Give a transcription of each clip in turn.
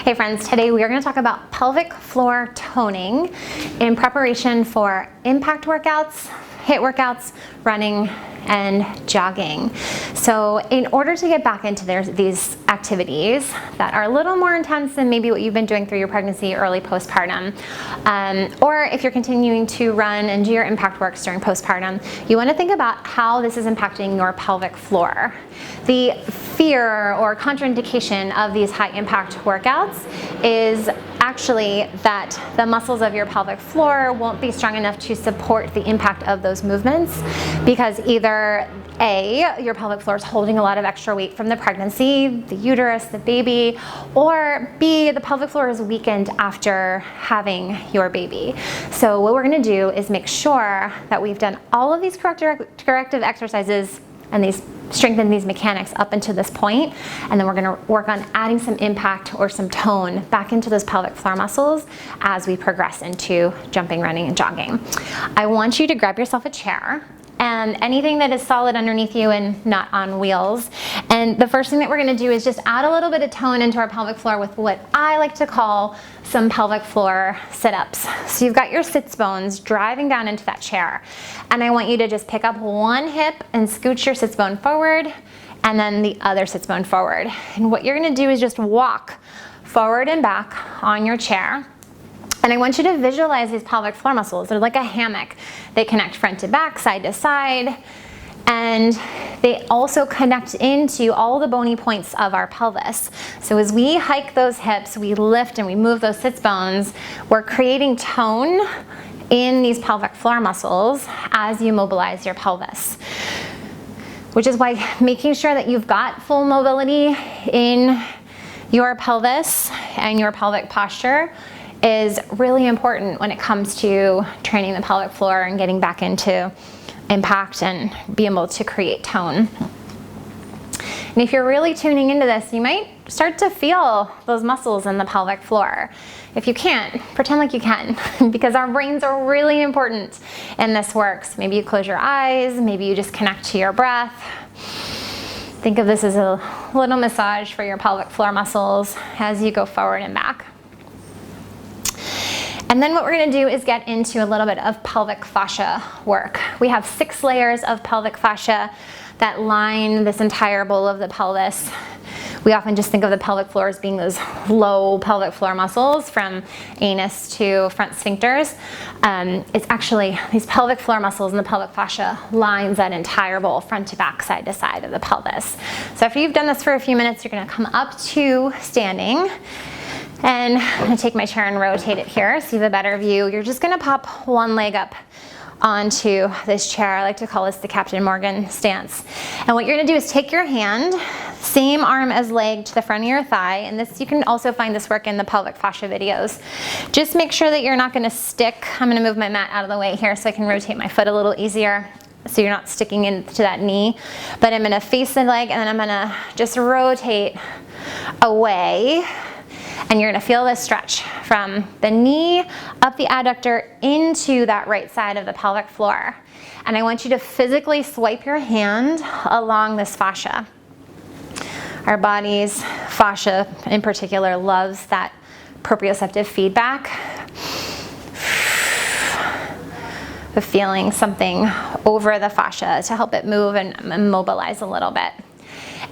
Hey friends, today we are going to talk about pelvic floor toning in preparation for impact workouts, HIIT workouts, running, and jogging. So in order to get back into these activities that are a little more intense than maybe what you've been doing through your pregnancy, early postpartum, or if you're continuing to run and do your impact works during postpartum, you want to think about how this is impacting your pelvic floor. The fear or contraindication of these high impact workouts is actually that the muscles of your pelvic floor won't be strong enough to support the impact of those movements, because either A, your pelvic floor is holding a lot of extra weight from the pregnancy, the uterus, the baby, or B, the pelvic floor is weakened after having your baby. So what we're going to do is make sure that we've done all of these corrective exercises and strengthen these mechanics up until this point, and then we're going to work on adding some impact or some tone back into those pelvic floor muscles as we progress into jumping, running, and jogging. I want you to grab yourself a chair and anything that is solid underneath you and not on wheels. And the first thing that we're going to do is just add a little bit of tone into our pelvic floor with what I like to call some pelvic floor sit-ups. So you've got your sits bones driving down into that chair, and I want you to just pick up one hip and scooch your sits bone forward, and then the other sits bone forward. And what you're going to do is just walk forward and back on your chair. And I want you to visualize these pelvic floor muscles. They're like a hammock. They connect front to back, side to side, and they also connect into all the bony points of our pelvis. So as we hike those hips, we lift and we move those sits bones, we're creating tone in these pelvic floor muscles as you mobilize your pelvis. Which is why making sure that you've got full mobility in your pelvis and your pelvic posture is really important when it comes to training the pelvic floor and getting back into impact and being able to create tone. And if you're really tuning into this, you might start to feel those muscles in the pelvic floor. If you can't, pretend like you can, because our brains are really important in this work. So maybe you close your eyes, maybe you just connect to your breath. Think of this as a little massage for your pelvic floor muscles as you go forward and back. And then what we're going to do is get into a little bit of pelvic fascia work. We have 6 layers of pelvic fascia that line this entire bowl of the pelvis. We often just think of the pelvic floor as being those low pelvic floor muscles from anus to front sphincters. It's actually these pelvic floor muscles and the pelvic fascia lines that entire bowl, front to back, side to side of the pelvis. So after you've done this for a few minutes, you're going to come up to standing. And I'm going to take my chair and rotate it here so you have a better view. You're just going to pop one leg up onto this chair. I like to call this the Captain Morgan stance. And what you're going to do is take your hand, same arm as leg, to the front of your thigh. And this, you can also find this work in the pelvic fascia videos. Just make sure that you're not going to stick. I'm going to move my mat out of the way here so I can rotate my foot a little easier, so you're not sticking into that knee. But I'm going to face the leg, and then I'm going to just rotate away. And you're going to feel this stretch from the knee up the adductor into that right side of the pelvic floor. And I want you to physically swipe your hand along this fascia. Our body's fascia in particular loves that proprioceptive feedback. The feeling something over the fascia to help it move and mobilize a little bit.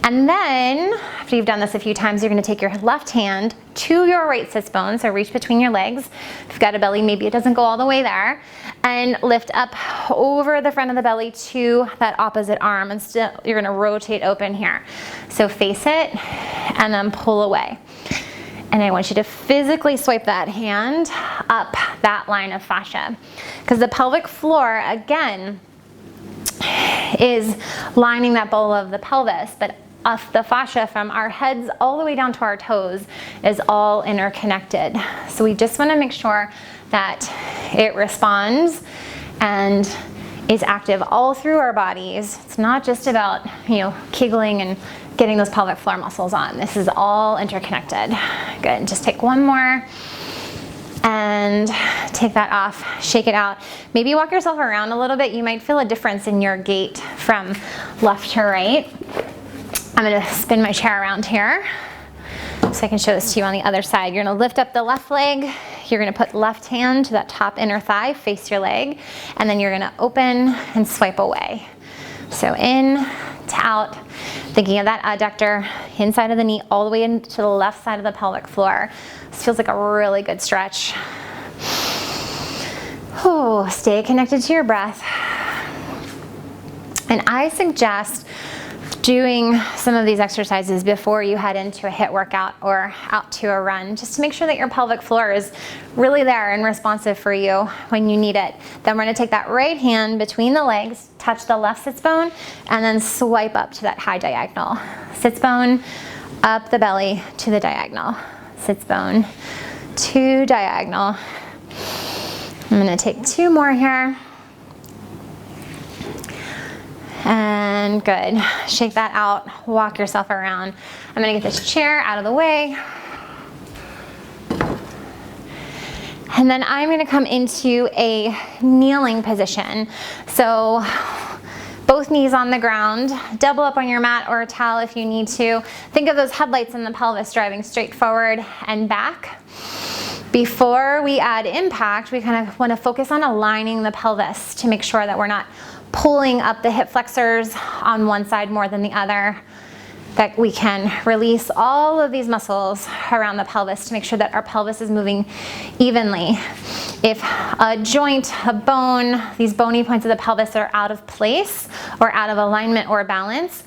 And then, after you've done this a few times, you're going to take your left hand to your right sits bone, so reach between your legs. If you've got a belly, maybe it doesn't go all the way there. And lift up over the front of the belly to that opposite arm. And still, you're going to rotate open here. So face it, and then pull away. And I want you to physically swipe that hand up that line of fascia. Because the pelvic floor, again, is lining that bowl of the pelvis, but the fascia from our heads all the way down to our toes is all interconnected. So we just want to make sure that it responds and is active all through our bodies. It's not just about, giggling and getting those pelvic floor muscles on. This is all interconnected. Good. Just take one more. And take that off, shake it out. Maybe walk yourself around a little bit. You might feel a difference in your gait from left to right. I'm going to spin my chair around here. So I can show this to you on the other side. You're gonna lift up the left leg. You're gonna put left hand to that top inner thigh, face your leg, and then you're gonna open and swipe away. So in to out, thinking of that adductor inside of the knee all the way into the left side of the pelvic floor. This feels like a really good stretch. Oh, stay connected to your breath. And I suggest doing some of these exercises before you head into a HIIT workout or out to a run, just to make sure that your pelvic floor is really there and responsive for you when you need it. Then we're gonna take that right hand between the legs, touch the left sits bone, and then swipe up to that high diagonal. Sits bone, up the belly to the diagonal. Sits bone to diagonal. I'm gonna take 2 more here. And good. Shake that out, walk yourself around. I'm gonna get this chair out of the way. And then I'm gonna come into a kneeling position. So both knees on the ground, double up on your mat or a towel if you need to. Think of those headlights in the pelvis driving straight forward and back. Before we add impact, we kind of wanna focus on aligning the pelvis to make sure that we're not pulling up the hip flexors on one side more than the other, that we can release all of these muscles around the pelvis to make sure that our pelvis is moving evenly. If a joint, a bone, these bony points of the pelvis are out of place or out of alignment or balance,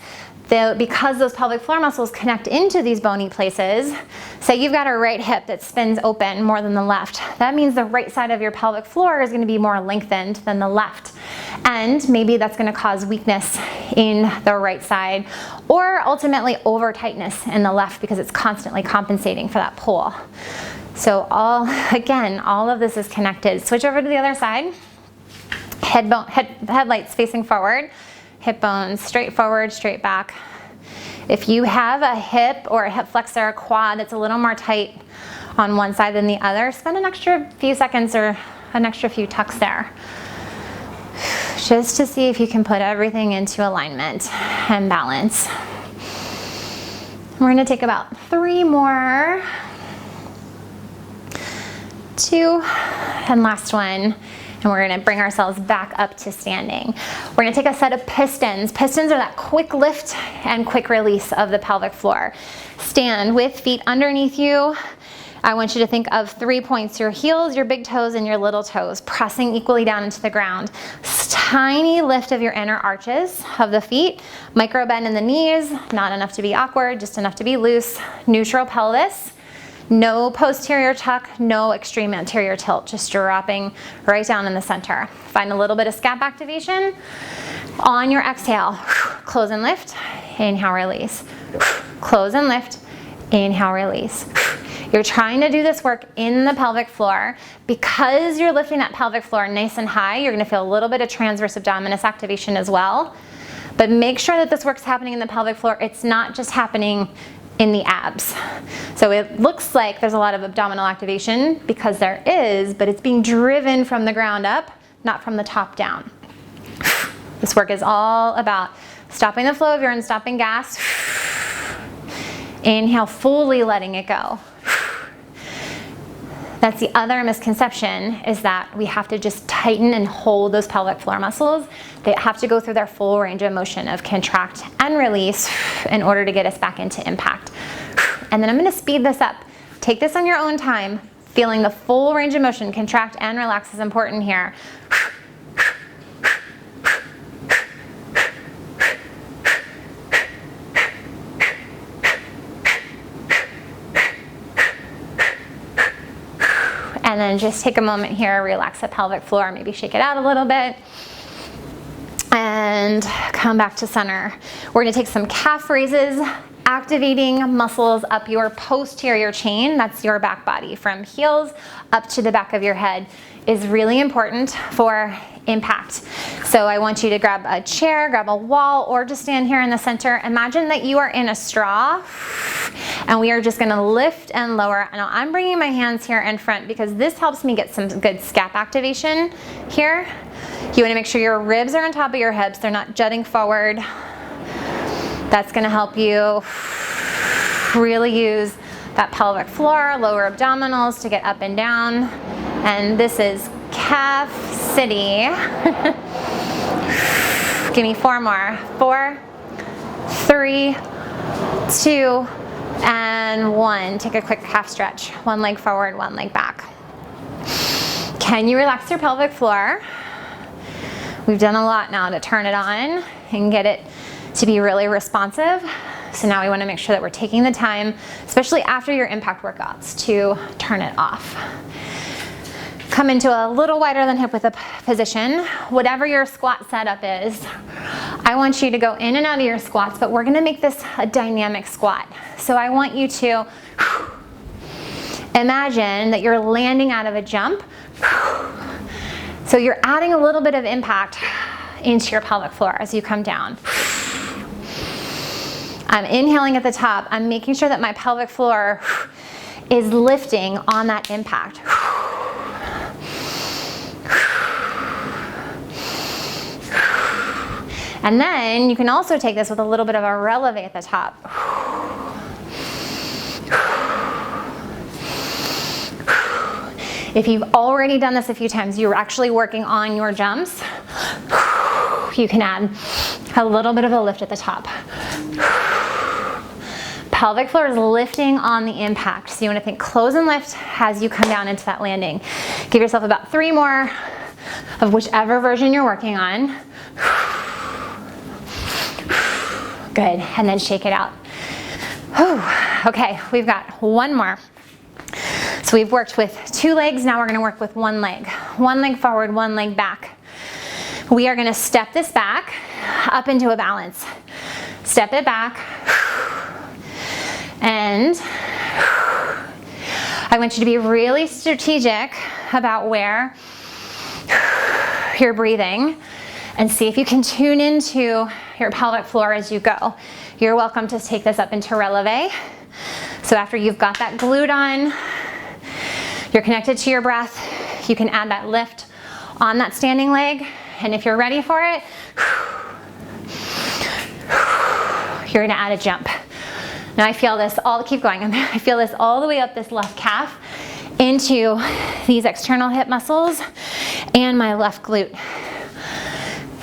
because those pelvic floor muscles connect into these bony places, say you've got a right hip that spins open more than the left, that means the right side of your pelvic floor is going to be more lengthened than the left. And maybe that's going to cause weakness in the right side, or ultimately over tightness in the left because it's constantly compensating for that pull. So all of this is connected. Switch over to the other side. Headlights facing forward. Hip bones straight forward, straight back. If you have a hip or a hip flexor, a quad that's a little more tight on one side than the other, spend an extra few seconds or an extra few tucks there, just to see if you can put everything into alignment and balance. We're gonna take about 3 more. 2, and last one. And we're gonna bring ourselves back up to standing. We're gonna take a set of pistons. Pistons are that quick lift and quick release of the pelvic floor. Stand with feet underneath you. I want you to think of 3 points: your heels, your big toes, and your little toes, pressing equally down into the ground. Tiny lift of your inner arches of the feet. Micro bend in the knees, not enough to be awkward, just enough to be loose. Neutral pelvis. No posterior tuck, no extreme anterior tilt, just dropping right down in the center. Find a little bit of scap activation. On your exhale, close and lift, inhale, release. Close and lift, inhale, release. You're trying to do this work in the pelvic floor. Because you're lifting that pelvic floor nice and high, you're gonna feel a little bit of transverse abdominis activation as well. But make sure that this work's happening in the pelvic floor. It's not just happening in the abs. So it looks like there's a lot of abdominal activation, because there is, but it's being driven from the ground up, not from the top down. This work is all about stopping the flow of urine, stopping gas. Inhale, fully letting it go. That's the other misconception, is that we have to just tighten and hold those pelvic floor muscles. They have to go through their full range of motion of contract and release in order to get us back into impact. And then I'm gonna speed this up. Take this on your own time. Feeling the full range of motion, contract and relax, is important here. And then just take a moment here, relax the pelvic floor, maybe shake it out a little bit. And come back to center. We're gonna take some calf raises, activating muscles up your posterior chain. That's your back body. From heels up to the back of your head is really important for impact. So I want you to grab a chair, grab a wall, or just stand here in the center. Imagine that you are in a straw, and we are just gonna lift and lower. Now I'm bringing my hands here in front because this helps me get some good scap activation here. You wanna make sure your ribs are on top of your hips, they're not jutting forward. That's gonna help you really use that pelvic floor, lower abdominals to get up and down. And this is calf city. Give me 4 more. 4, 3, 2, and 1. Take a quick calf stretch. 1 leg forward, 1 leg back. Can you relax your pelvic floor? We've done a lot now to turn it on and get it to be really responsive. So now we want to make sure that we're taking the time, especially after your impact workouts, to turn it off. Come into a little wider than hip width position. Whatever your squat setup is, I want you to go in and out of your squats, but we're going to make this a dynamic squat. So I want you to imagine that you're landing out of a jump. So you're adding a little bit of impact into your pelvic floor as you come down. I'm inhaling at the top. I'm making sure that my pelvic floor is lifting on that impact. And then you can also take this with a little bit of a releve at the top. If you've already done this a few times, you're actually working on your jumps. You can add a little bit of a lift at the top. Pelvic floor is lifting on the impact. So you want to think close and lift as you come down into that landing. Give yourself about 3 more of whichever version you're working on. Good, and then shake it out. Whew. Okay, we've got 1 more. So we've worked with 2 legs, now we're gonna work with 1 leg. 1 leg forward, 1 leg back. We are gonna step this back up into a balance. Step it back. And I want you to be really strategic about where you're breathing and see if you can tune into your pelvic floor as you go. You're welcome to take this up into releve. So after you've got that glute on, you're connected to your breath, you can add that lift on that standing leg. And if you're ready for it, you're gonna add a jump. Now I feel this keep going. I feel this all the way up this left calf into these external hip muscles and my left glute.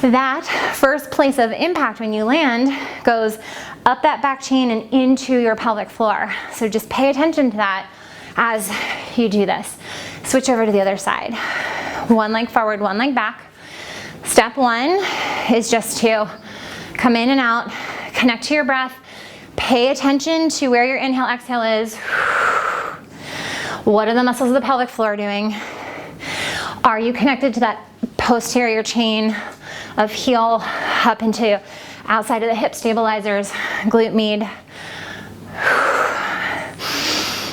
That first place of impact when you land goes up that back chain and into your pelvic floor. So just pay attention to that as you do this. Switch over to the other side. 1 leg forward, 1 leg back. Step 1 is just to come in and out, connect to your breath, pay attention to where your inhale, exhale is. What are the muscles of the pelvic floor doing? Are you connected to that posterior chain of heel up into outside of the hip stabilizers, glute med?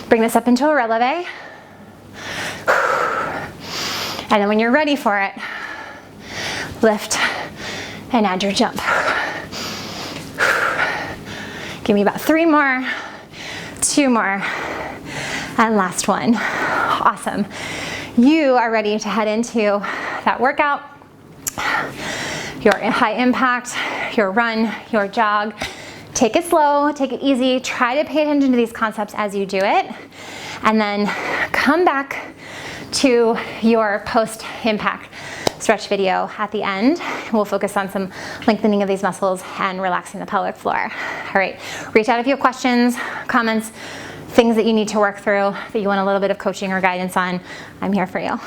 Bring this up into a releve. And then when you're ready for it, lift and add your jump. Give me about 3 more, 2 more, and last one. Awesome. You are ready to head into that workout, your high impact, your run, your jog. Take it slow, take it easy. Try to pay attention to these concepts as you do it. And then come back to your post-impact stretch video at the end. We'll focus on some lengthening of these muscles and relaxing the pelvic floor. All right, reach out if you have questions, comments, things that you need to work through, that you want a little bit of coaching or guidance on. I'm here for you.